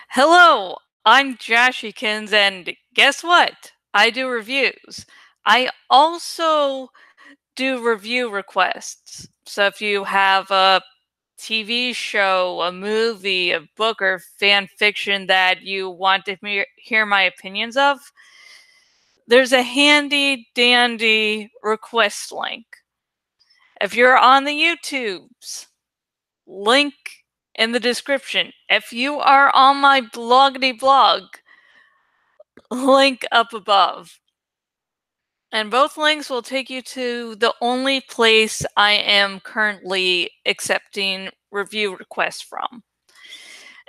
Hello, I'm Jashikins, and guess what? I do reviews. I also do review requests. So if you have a TV show, a movie, a book, or fan fiction that you want to hear my opinions of, there's a handy dandy request link. If you're on the YouTubes, link in the description. If you are on my bloggity blog, link up above. And both links will take you to the only place I am currently accepting review requests from.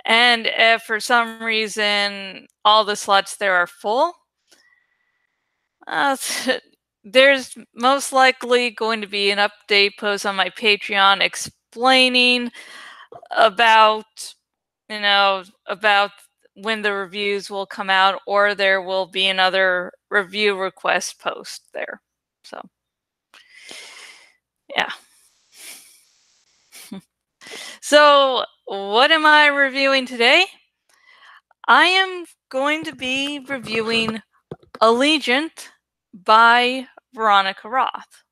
And if for some reason all the slots there are full, uh, there's most likely going to be an update post on my Patreon explaining about, about when the reviews will come out, or there will be another review request post there. So, yeah. So, what am I reviewing today? I am going to be reviewing Allegiant by Veronica Roth.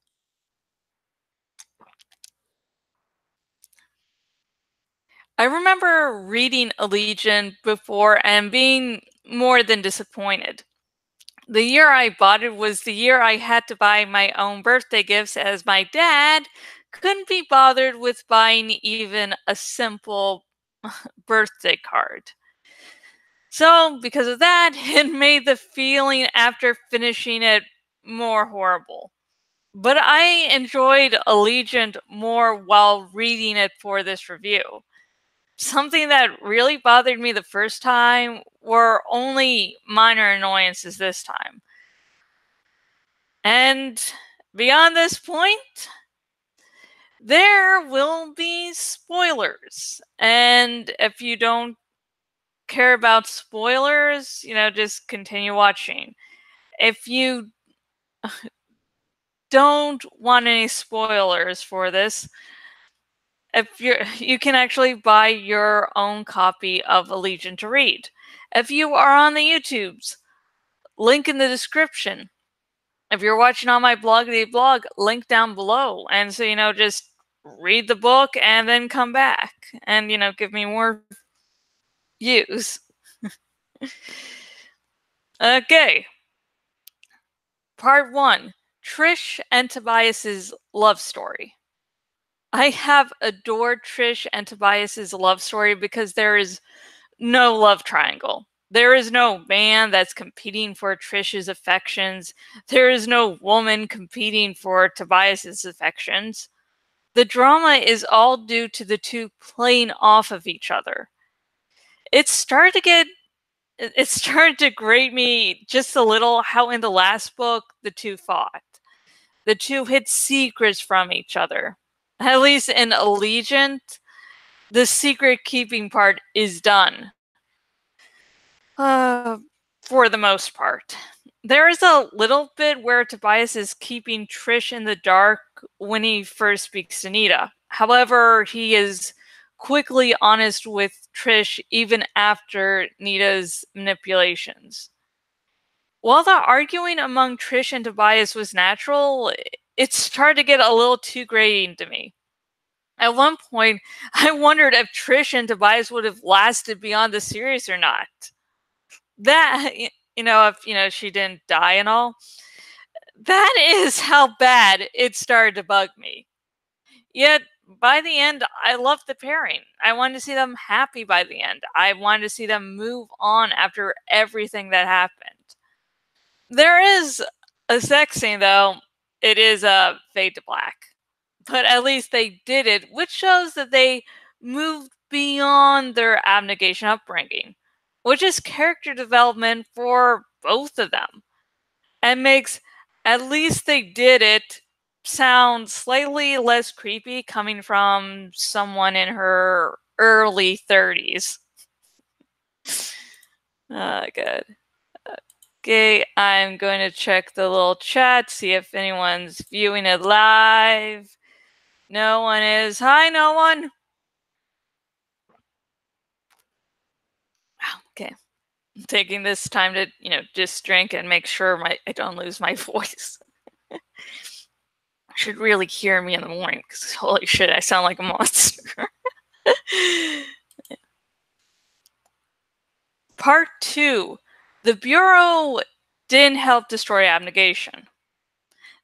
I remember reading Allegiant before and being more than disappointed. The year I bought it was the year I had to buy my own birthday gifts, as my dad couldn't be bothered with buying even a simple birthday card. So, because of that, it made the feeling after finishing it more horrible. But I enjoyed Allegiant more while reading it for this review. Something that really bothered me the first time were only minor annoyances this time. And beyond this point, there will be spoilers. And if you don't care about spoilers, just continue watching. If you don't want any spoilers for this, you can actually buy your own copy of Allegiant to read. If you are on the YouTubes, link in the description. If you're watching on my blog, link down below. And so, just read the book and then come back and, give me more views. Okay. Part 1. Trish and Tobias's love story. I have adored Trish and Tobias's love story because there is no love triangle. There is no man that's competing for Trish's affections. There is no woman competing for Tobias's affections. The drama is all due to the two playing off of each other. It started to grate me just a little how in the last book the two fought. The two hid secrets from each other. At least in Allegiant, the secret keeping part is done. For the most part. There is a little bit where Tobias is keeping Trish in the dark when he first speaks to Nita. However, he is quickly honest with Trish even after Nita's manipulations. While the arguing among Trish and Tobias was natural, it started to get a little too grating to me. At one point, I wondered if Trish and Tobias would have lasted beyond the series or not. That, if she didn't die and all, that is how bad it started to bug me. Yet, by the end, I loved the pairing. I wanted to see them happy by the end. I wanted to see them move on after everything that happened. There is a sex scene, though. It is a fade to black. But at least they did it, which shows that they moved beyond their abnegation upbringing, which is character development for both of them, and makes at least they did it sound slightly less creepy coming from someone in her early 30s. Good. Okay, I'm going to check the little chat, see if anyone's viewing it live. No one is. Hi, no one. Wow. Okay. I'm taking this time to, just drink and make sure I don't lose my voice. Should really hear me in the morning, because holy shit, I sound like a monster. Part 2. The Bureau didn't help destroy abnegation.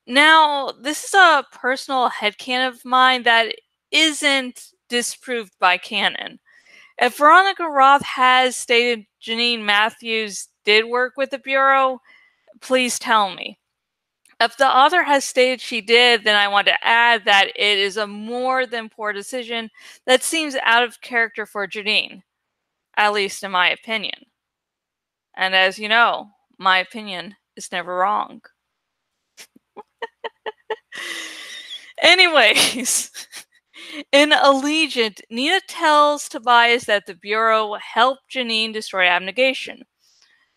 Now, this is a personal headcanon of mine that isn't disproved by canon. If Veronica Roth has stated Janine Matthews did work with the Bureau, please tell me. If the author has stated she did, then I want to add that it is a more than poor decision that seems out of character for Janine, at least in my opinion. And as you know, my opinion is never wrong. Anyways, in Allegiant, Nina tells Tobias that the Bureau helped Janine destroy abnegation.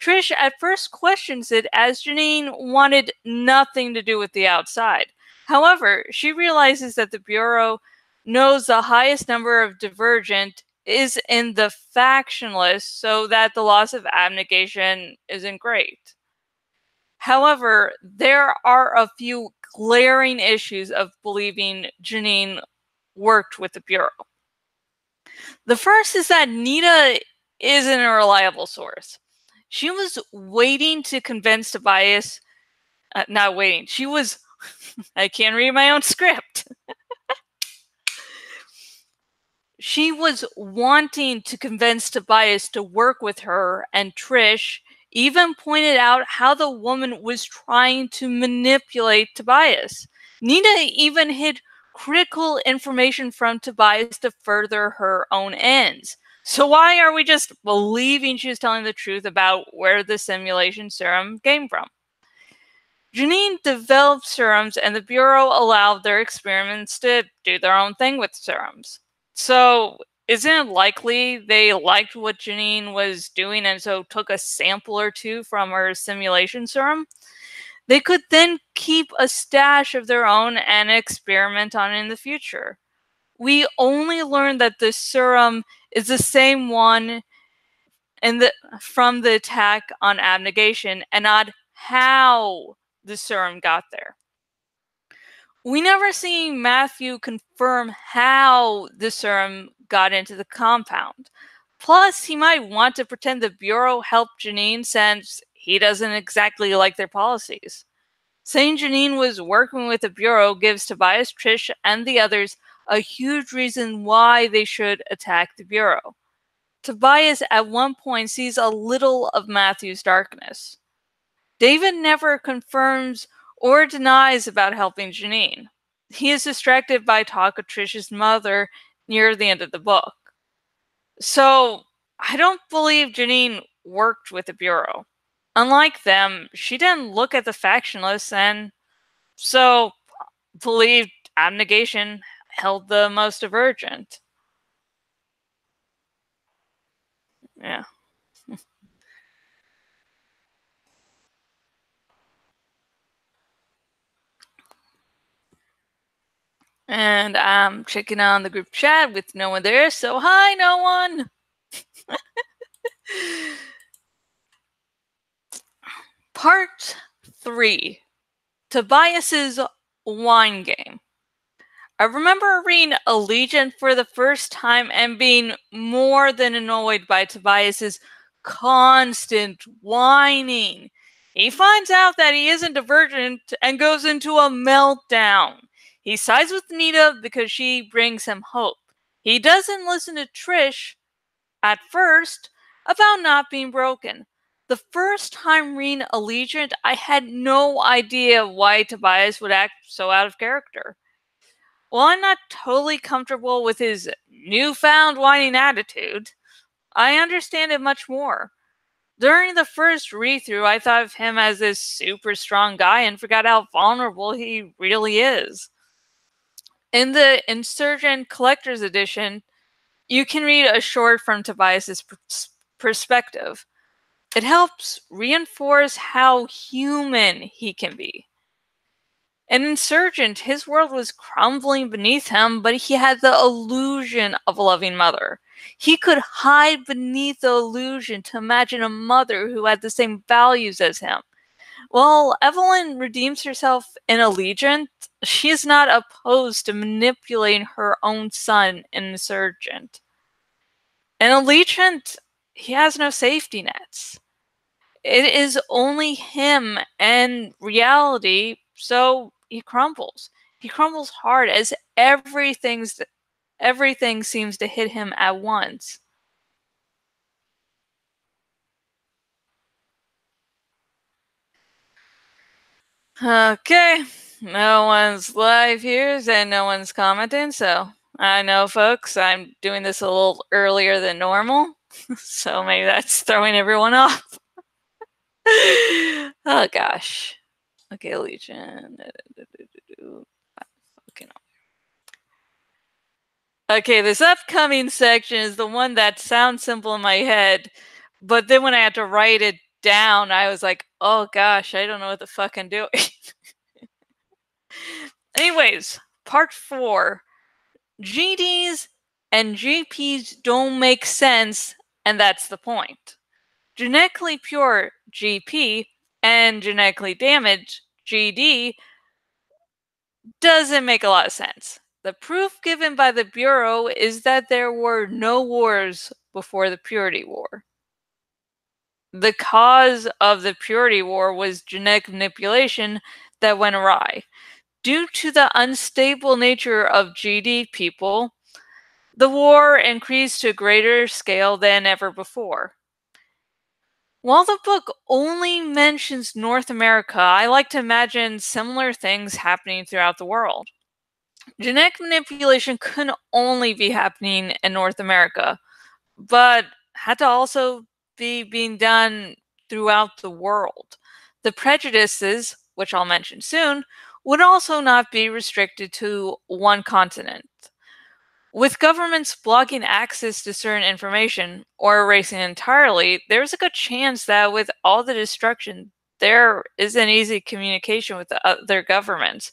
Trish at first questions it, as Janine wanted nothing to do with the outside. However, she realizes that the Bureau knows the highest number of divergent is in the faction list, so that the loss of abnegation isn't great. However, there are a few glaring issues of believing Janine worked with the Bureau. The first is that Nita isn't a reliable source. She was waiting to convince Tobias, not waiting, she was, I can't read my own script. She was wanting to convince Tobias to work with her, and Trish even pointed out how the woman was trying to manipulate Tobias. Nina even hid critical information from Tobias to further her own ends. So why are we just believing she was telling the truth about where the simulation serum came from? Janine developed serums, and the Bureau allowed their experiments to do their own thing with serums. So isn't it likely they liked what Janine was doing and so took a sample or two from her simulation serum? They could then keep a stash of their own and experiment on it in the future. We only learned that the serum is the same one from the attack on abnegation, and not how the serum got there. We never see Matthew confirm how the serum got into the compound. Plus, he might want to pretend the Bureau helped Janine since he doesn't exactly like their policies. Saying Janine was working with the Bureau gives Tobias, Trish, and the others a huge reason why they should attack the Bureau. Tobias at one point sees a little of Matthew's darkness. David never confirms or denies about helping Janine. He is distracted by talk of Trish's mother near the end of the book. So, I don't believe Janine worked with the Bureau. Unlike them, she didn't look at the faction lists and so believed abnegation held the most divergent. Yeah. And I'm checking on the group chat with no one there, so hi, no one! Part 3. Tobias's wine game. I remember reading Allegiant for the first time and being more than annoyed by Tobias's constant whining. He finds out that he isn't divergent and goes into a meltdown. He sides with Nita because she brings him hope. He doesn't listen to Trish at first about not being broken. The first time reading Allegiant, I had no idea why Tobias would act so out of character. While I'm not totally comfortable with his newfound whining attitude, I understand it much more. During the first read-through, I thought of him as this super strong guy and forgot how vulnerable he really is. In the Insurgent Collector's Edition, you can read a short from Tobias's perspective. It helps reinforce how human he can be. An insurgent, his world was crumbling beneath him, but he had the illusion of a loving mother. He could hide beneath the illusion to imagine a mother who had the same values as him. While Evelyn redeems herself in Allegiant, she is not opposed to manipulating her own son, an insurgent. In Allegiant, he has no safety nets. It is only him and reality, so he crumbles. He crumbles hard as everything seems to hit him at once. Okay, no one's live here and no one's commenting, so I know, folks, I'm doing this a little earlier than normal, so maybe that's throwing everyone off. Oh gosh. Okay, Legion. Okay, this upcoming section is the one that sounds simple in my head, but then when I had to write it down, I was like, oh gosh, I don't know what the fuck I'm doing. Anyways, part 4. GDs and GPs don't make sense, and that's the point. Genetically pure GP and genetically damaged GD doesn't make a lot of sense. The proof given by the Bureau is that there were no wars before the Purity War. The cause of the Purity War was genetic manipulation that went awry. Due to the unstable nature of GD people, the war increased to a greater scale than ever before. While the book only mentions North America, I like to imagine similar things happening throughout the world. Genetic manipulation couldn't only be happening in North America, but had to also be being done throughout the world. The prejudices, which I'll mention soon, would also not be restricted to one continent. With governments blocking access to certain information or erasing it entirely, there's a good chance that with all the destruction, there isn't easy communication with the other governments.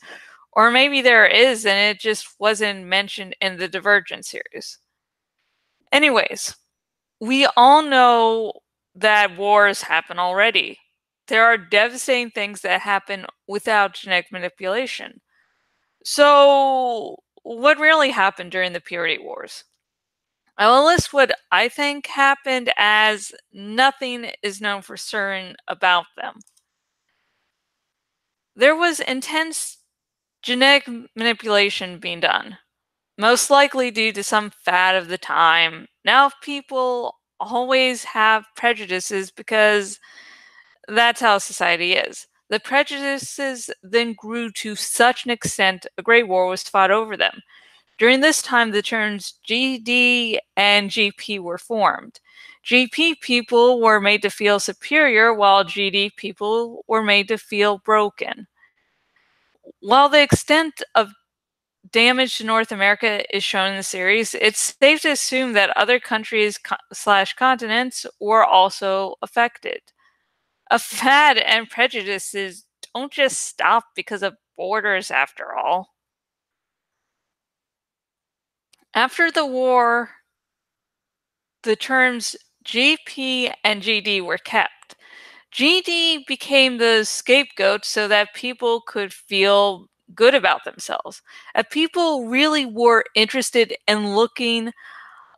Or maybe there is, and it just wasn't mentioned in the Divergent series. Anyways, we all know that wars happen already. There are devastating things that happen without genetic manipulation. So, what really happened during the Purity Wars? I will list what I think happened, as nothing is known for certain about them. There was intense genetic manipulation being done, most likely due to some fad of the time. Now people always have prejudices because that's how society is. The prejudices then grew to such an extent a great war was fought over them. During this time, the terms GD and GP were formed. GP people were made to feel superior, while GD people were made to feel broken. While the extent of damage to North America is shown in the series, it's safe to assume that other countries slash continents were also affected. A fad and prejudices don't just stop because of borders, after all. After the war, the terms GP and GD were kept. GD became the scapegoat so that people could feel good about themselves. If people really were interested in looking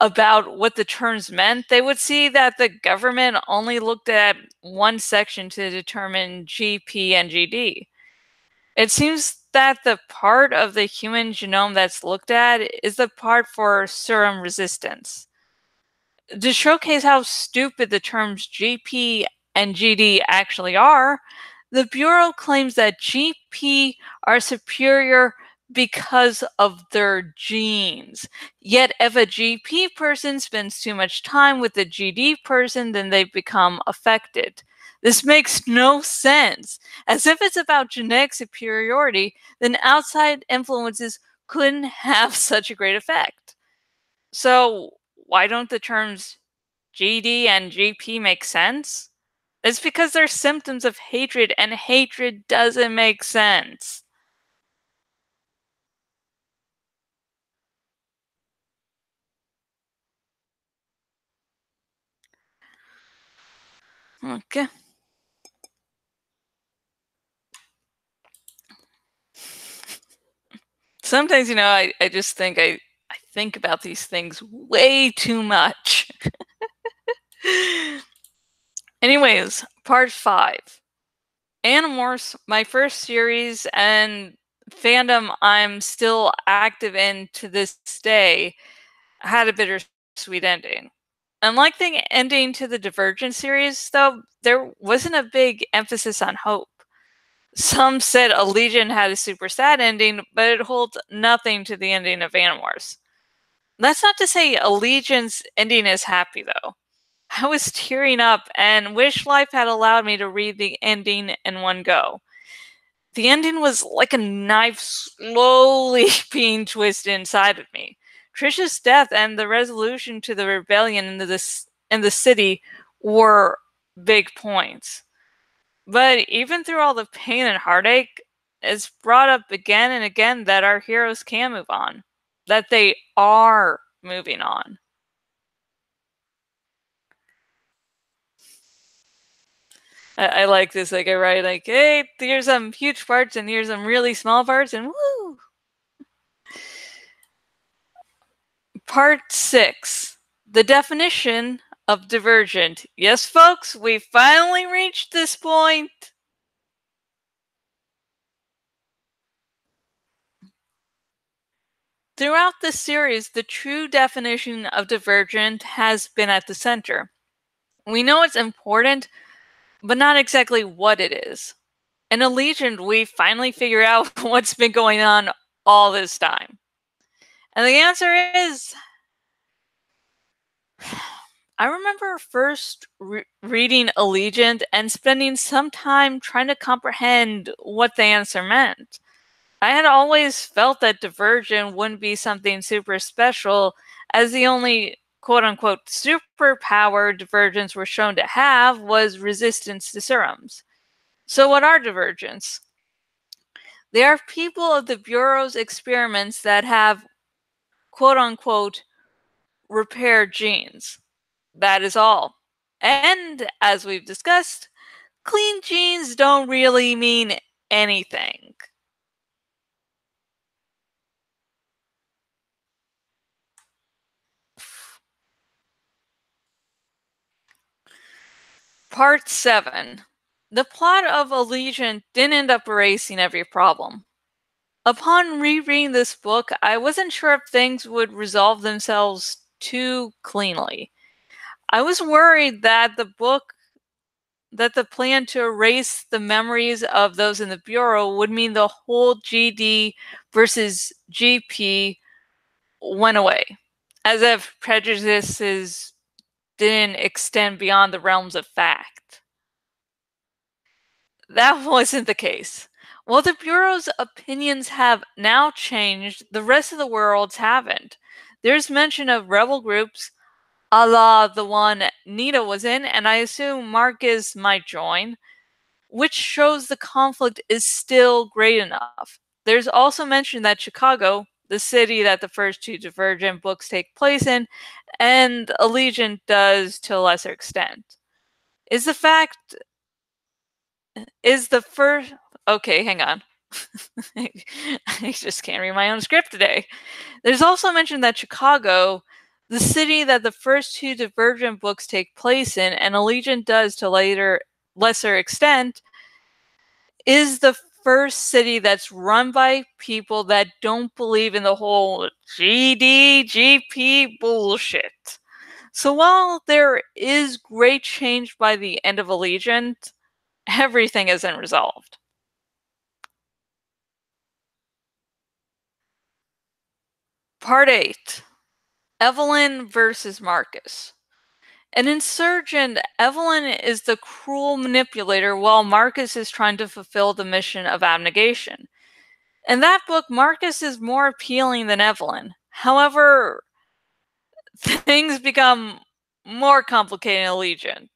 about what the terms meant, they would see that the government only looked at one section to determine GP and GD. It seems that the part of the human genome that's looked at is the part for serum resistance. To showcase how stupid the terms GP and GD actually are, the Bureau claims that GP are superior because of their genes. Yet if a GP person spends too much time with a GD person, then they become affected. This makes no sense. As if it's about genetic superiority, then outside influences couldn't have such a great effect. So why don't the terms GD and GP make sense? It's because they're symptoms of hatred, and hatred doesn't make sense. Okay. Sometimes, I just think I think about these things way too much. Anyways, part 5. Animorphs, my first series and fandom I'm still active in to this day, had a bittersweet ending. Unlike the ending to the Divergent series, though, there wasn't a big emphasis on hope. Some said Allegiant had a super sad ending, but it holds nothing to the ending of Animorphs. That's not to say Allegiant's ending is happy, though. I was tearing up and wish life had allowed me to read the ending in one go. The ending was like a knife slowly being twisted inside of me. Trisha's death and the resolution to the rebellion in the city were big points. But even through all the pain and heartache, it's brought up again and again that our heroes can move on, that they are moving on. I like this. Like I write, like, hey, here's some huge parts and here's some really small parts, and woo! Part 6. The definition of divergent. Yes, folks, we finally reached this point. Throughout this series, the true definition of divergent has been at the center. We know it's important, but not exactly what it is. In Allegiant, we finally figure out what's been going on all this time. And the answer is I remember first reading Allegiant and spending some time trying to comprehend what the answer meant. I had always felt that Divergent wouldn't be something super special, as the only quote unquote superpower Divergents were shown to have was resistance to serums. So, what are Divergents? They are people of the Bureau's experiments that have quote unquote repaired genes. That is all. And as we've discussed, clean genes don't really mean anything. Part 7. The plot of Allegiant didn't end up erasing every problem. Upon rereading this book, I wasn't sure if things would resolve themselves too cleanly. I was worried that the plan to erase the memories of those in the Bureau would mean the whole GD versus GP went away, as if prejudices didn't extend beyond the realms of fact. That wasn't the case. While the Bureau's opinions have now changed, the rest of the world's haven't. There's mention of rebel groups, a la the one Nita was in, and I assume Marcus might join, which shows the conflict is still great enough. There's also mention that Chicago, the city that the first two Divergent books take place in, and Allegiant does to a lesser extent. Is the fact is the first okay, hang on. I just can't read my own script today. There's also mention that Chicago, the city that the first two Divergent books take place in, and Allegiant does to lesser extent, is the first city that's run by people that don't believe in the whole GDGP bullshit. So while there is great change by the end of Allegiant, everything isn't resolved. Part 8. Evelyn versus Marcus. An insurgent, Evelyn is the cruel manipulator while Marcus is trying to fulfill the mission of abnegation. In that book, Marcus is more appealing than Evelyn. However, things become more complicated in Allegiant.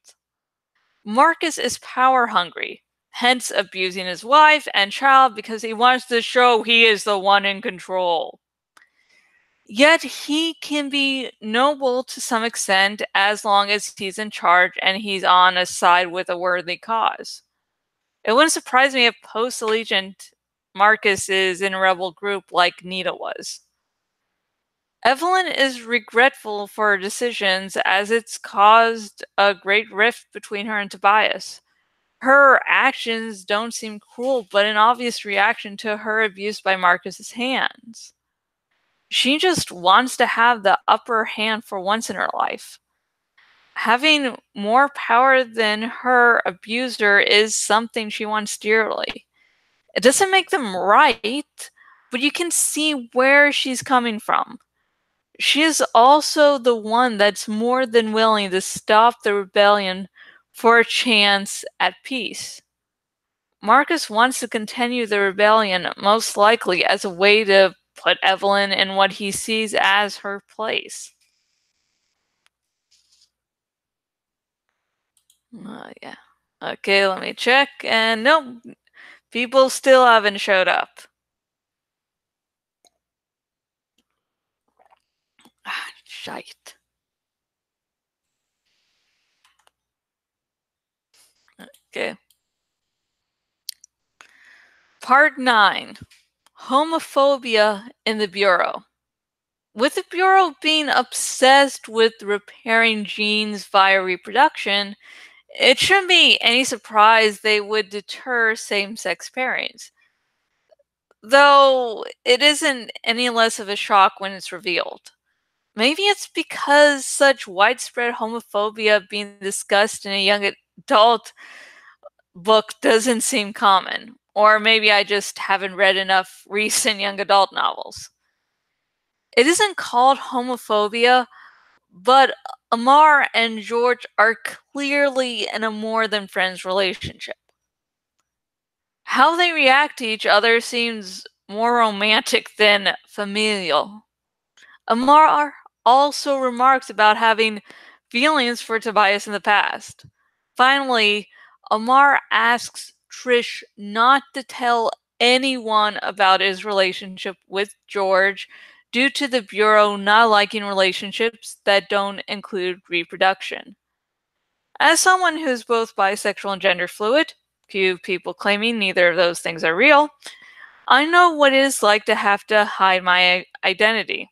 Marcus is power hungry, hence abusing his wife and child because he wants to show he is the one in control. Yet he can be noble to some extent as long as he's in charge and he's on a side with a worthy cause. It wouldn't surprise me if post-Allegiant Marcus is in a rebel group like Nita was. Evelyn is regretful for her decisions as it's caused a great rift between her and Tobias. Her actions don't seem cruel, but an obvious reaction to her abuse by Marcus's hands. She just wants to have the upper hand for once in her life. Having more power than her abuser is something she wants dearly. It doesn't make them right, but you can see where she's coming from. She is also the one that's more than willing to stop the rebellion for a chance at peace. Marcus wants to continue the rebellion, most likely as a way to put Evelyn in what he sees as her place. Yeah. Okay, let me check. And nope, people still haven't showed up. Ah, shite. Okay. Part 9. Homophobia in the Bureau. With the Bureau being obsessed with repairing genes via reproduction, it shouldn't be any surprise they would deter same-sex pairings. Though it isn't any less of a shock when it's revealed. Maybe it's because such widespread homophobia being discussed in a young adult book doesn't seem common. Or maybe I just haven't read enough recent young adult novels. It isn't called homophobia, but Amar and George are clearly in a more than friends relationship. How they react to each other seems more romantic than familial. Amar also remarks about having feelings for Tobias in the past. Finally, Amar asks Trish not to tell anyone about his relationship with George due to the Bureau not liking relationships that don't include reproduction. As someone who's both bisexual and gender fluid, few people claiming neither of those things are real, I know what it is like to have to hide my identity.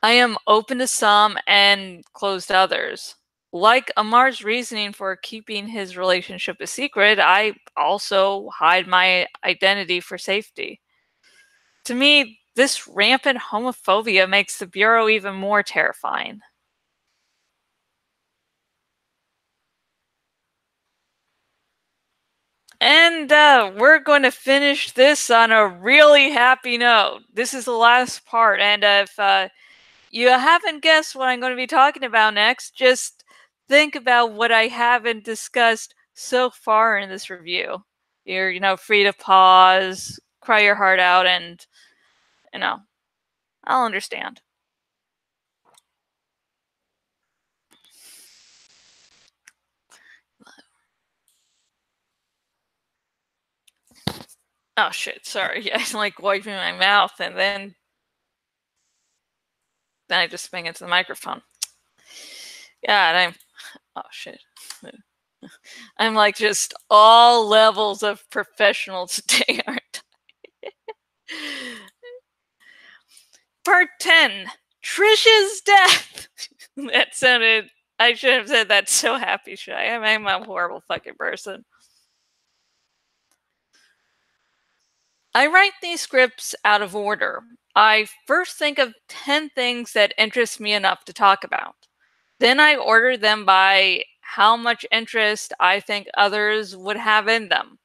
I am open to some and closed to others. Like Amar's reasoning for keeping his relationship a secret, I also hide my identity for safety. To me, this rampant homophobia makes the Bureau even more terrifying. And we're going to finish this on a really happy note. This is the last part, and if you haven't guessed what I'm going to be talking about next, just think about what I haven't discussed so far in this review. You're, free to pause, cry your heart out, and, I'll understand. Oh shit, sorry. I'm like wiping my mouth and then I just bang into the microphone. Yeah, and oh shit. I'm like just all levels of professional today, aren't I? Part 10. Trish's death. That sounded, I should have said that so happy, should I? I'm a horrible fucking person. I write these scripts out of order. I first think of 10 things that interest me enough to talk about. Then I order them by how much interest I think others would have in them.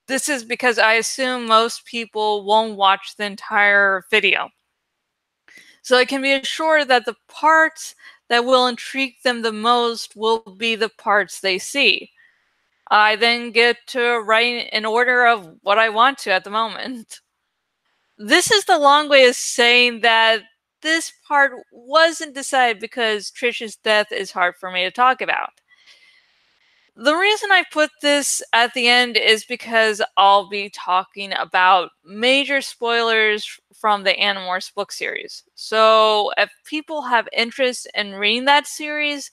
This is because I assume most people won't watch the entire video. So I can be assured that the parts that will intrigue them the most will be the parts they see. I then get to write in order of what I want to at the moment. This is the long way of saying that this part wasn't decided because Trish's death is hard for me to talk about. The reason I put this at the end is because I'll be talking about major spoilers from the Animorphs book series. So if people have interest in reading that series,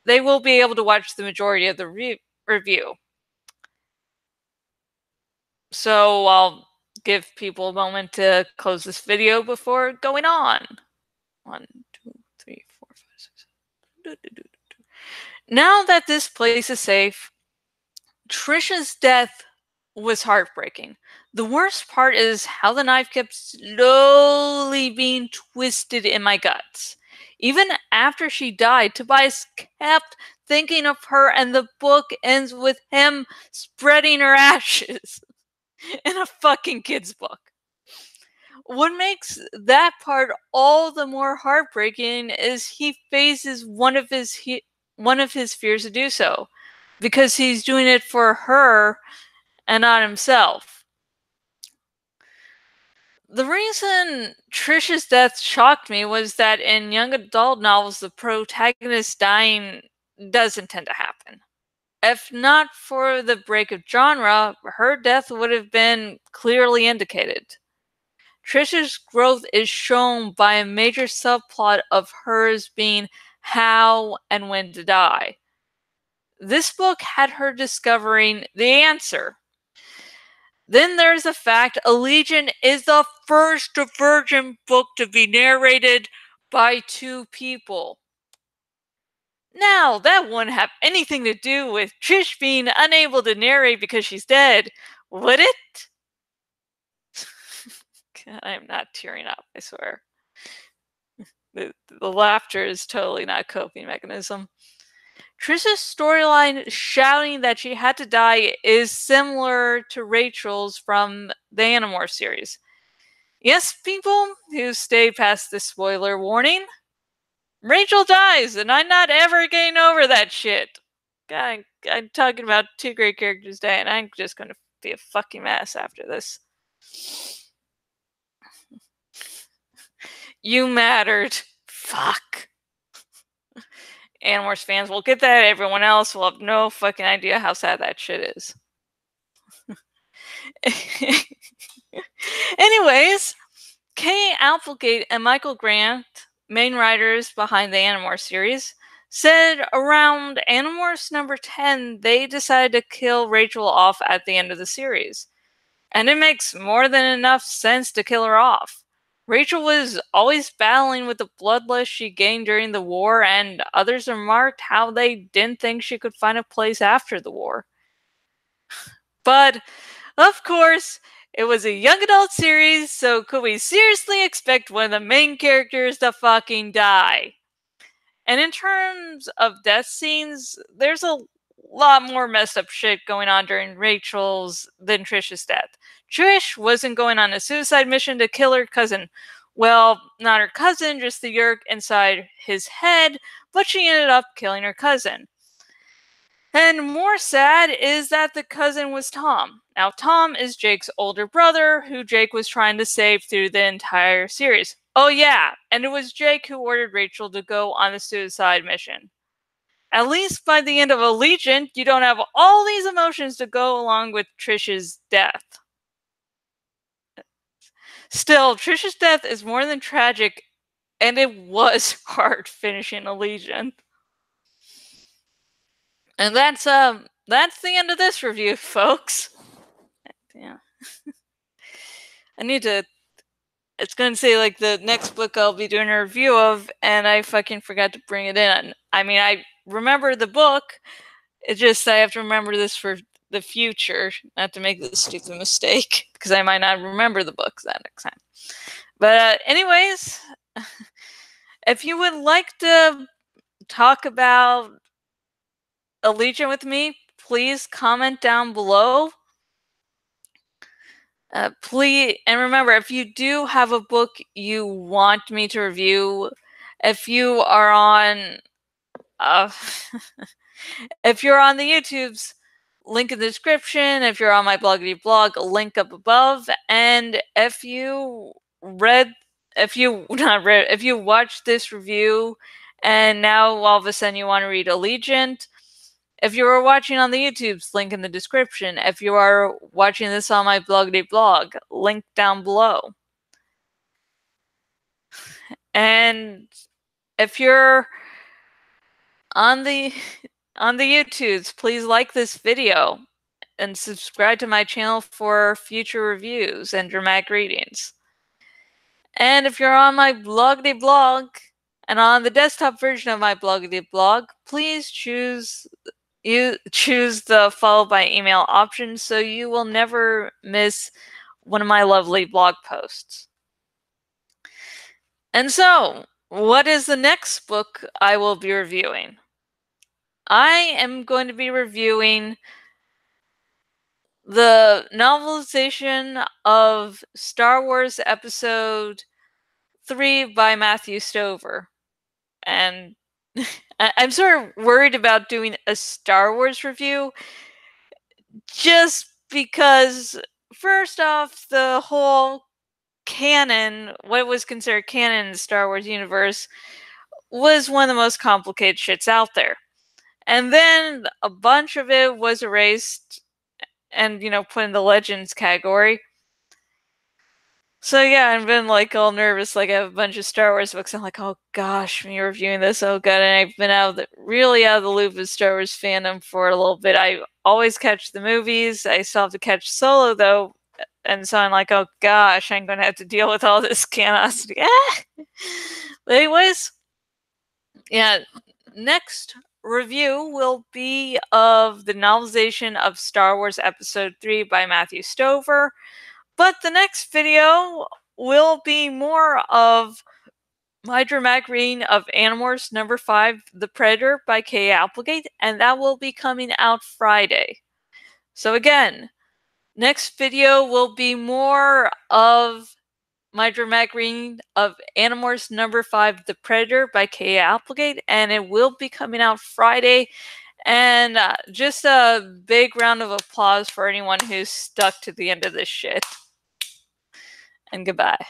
they will be able to watch the majority of the review. So I'll give people a moment to close this video before going on. 1, 2, 3, 4, 5, 6, 7. Now that this place is safe, Trisha's death was heartbreaking. The worst part is how the knife kept slowly being twisted in my guts. Even after she died, Tobias kept thinking of her, and the book ends with him spreading her ashes in a fucking kid's book. What makes that part all the more heartbreaking is he faces one of his fears to do so, because he's doing it for her and not himself. The reason Trisha's death shocked me was that in young adult novels, the protagonist dying doesn't tend to happen. If not for the break of genre, her death would have been clearly indicated. Trisha's growth is shown by a major subplot of hers being how and when to die. This book had her discovering the answer. Then there's the fact Allegiant is the first Divergent book to be narrated by two people. Now, that wouldn't have anything to do with Trish being unable to narrate because she's dead, would it? I am not tearing up, I swear. The laughter is totally not a coping mechanism. Trish's storyline shouting that she had to die is similar to Rachel's from the Animorphs series. Yes, people who stay past the spoiler warning, Rachel dies, and I'm not ever getting over that shit. God, I'm talking about two great characters dying, and I'm just going to be a fucking mess after this. You mattered. Fuck. Animorphs fans will get that. Everyone else will have no fucking idea how sad that shit is. Anyways, Kay Applegate and Michael Grant, main writers behind the Animorphs series, said around Animorphs number 10, they decided to kill Rachel off at the end of the series. And it makes more than enough sense to kill her off. Rachel was always battling with the bloodlust she gained during the war, and others remarked how they didn't think she could find a place after the war. But, of course, it was a young adult series, so could we seriously expect one of the main characters to fucking die? And in terms of death scenes, there's a lot more messed up shit going on during Rachel's than Trish's death. Trish wasn't going on a suicide mission to kill her cousin. Well, not her cousin, just the Yeerk inside his head, but she ended up killing her cousin. And more sad is that the cousin was Tom. Now, Tom is Jake's older brother, who Jake was trying to save through the entire series. Oh yeah, and it was Jake who ordered Rachel to go on the suicide mission. At least by the end of Allegiant, you don't have all these emotions to go along with Trish's death. Still, Trish's death is more than tragic, and it was hard finishing Allegiant. And that's the end of this review, folks. Yeah. I need to... It's going to say, like, the next book I'll be doing a review of, and I fucking forgot to bring it in. I mean, I remember the book, it's just I have to remember this for the future, not to make this stupid mistake, because I might not remember the book that next time. But anyways, if you would like to talk about Allegiant with me, please comment down below. Please, and remember, if you do have a book you want me to review, if you are on, if you're on the YouTubes, link in the description. If you're on my bloggity blog, link up above. And if you watched this review, and now all of a sudden you want to read Allegiant, If you are watching on the YouTube's link in the description. If you are watching this on my blog, link down below. And if you're on the YouTubes, please like this video and subscribe to my channel for future reviews and dramatic readings. And if you're on my blog and on the desktop version of my blog, please choose the followed by email option so you will never miss one of my lovely blog posts. And so, what is the next book I will be reviewing? I am going to be reviewing the novelization of Star Wars Episode 3 by Matthew Stover. And I'm sort of worried about doing a Star Wars review just because, first off, the whole canon, what was considered canon in the Star Wars universe, was one of the most complicated shits out there. And then a bunch of it was erased and, put in the Legends category. So yeah, I've been all nervous. I have a bunch of Star Wars books. I'm like, oh gosh, me reviewing this, oh god. And I've been really out of the loop of Star Wars fandom for a little bit. I always catch the movies. I still have to catch Solo though. And so I'm like, oh gosh, I'm going to have to deal with all this chaos. But anyways, yeah, next review will be of the novelization of Star Wars Episode 3 by Matthew Stover. But the next video will be more of my dramatic reading of Animorphs number 5, The Predator by Kay Applegate, and that will be coming out Friday. So again, next video will be more of my dramatic reading of Animorphs number 5, The Predator by Kay Applegate, and it will be coming out Friday. And just a big round of applause for anyone who's stuck to the end of this shit. And goodbye.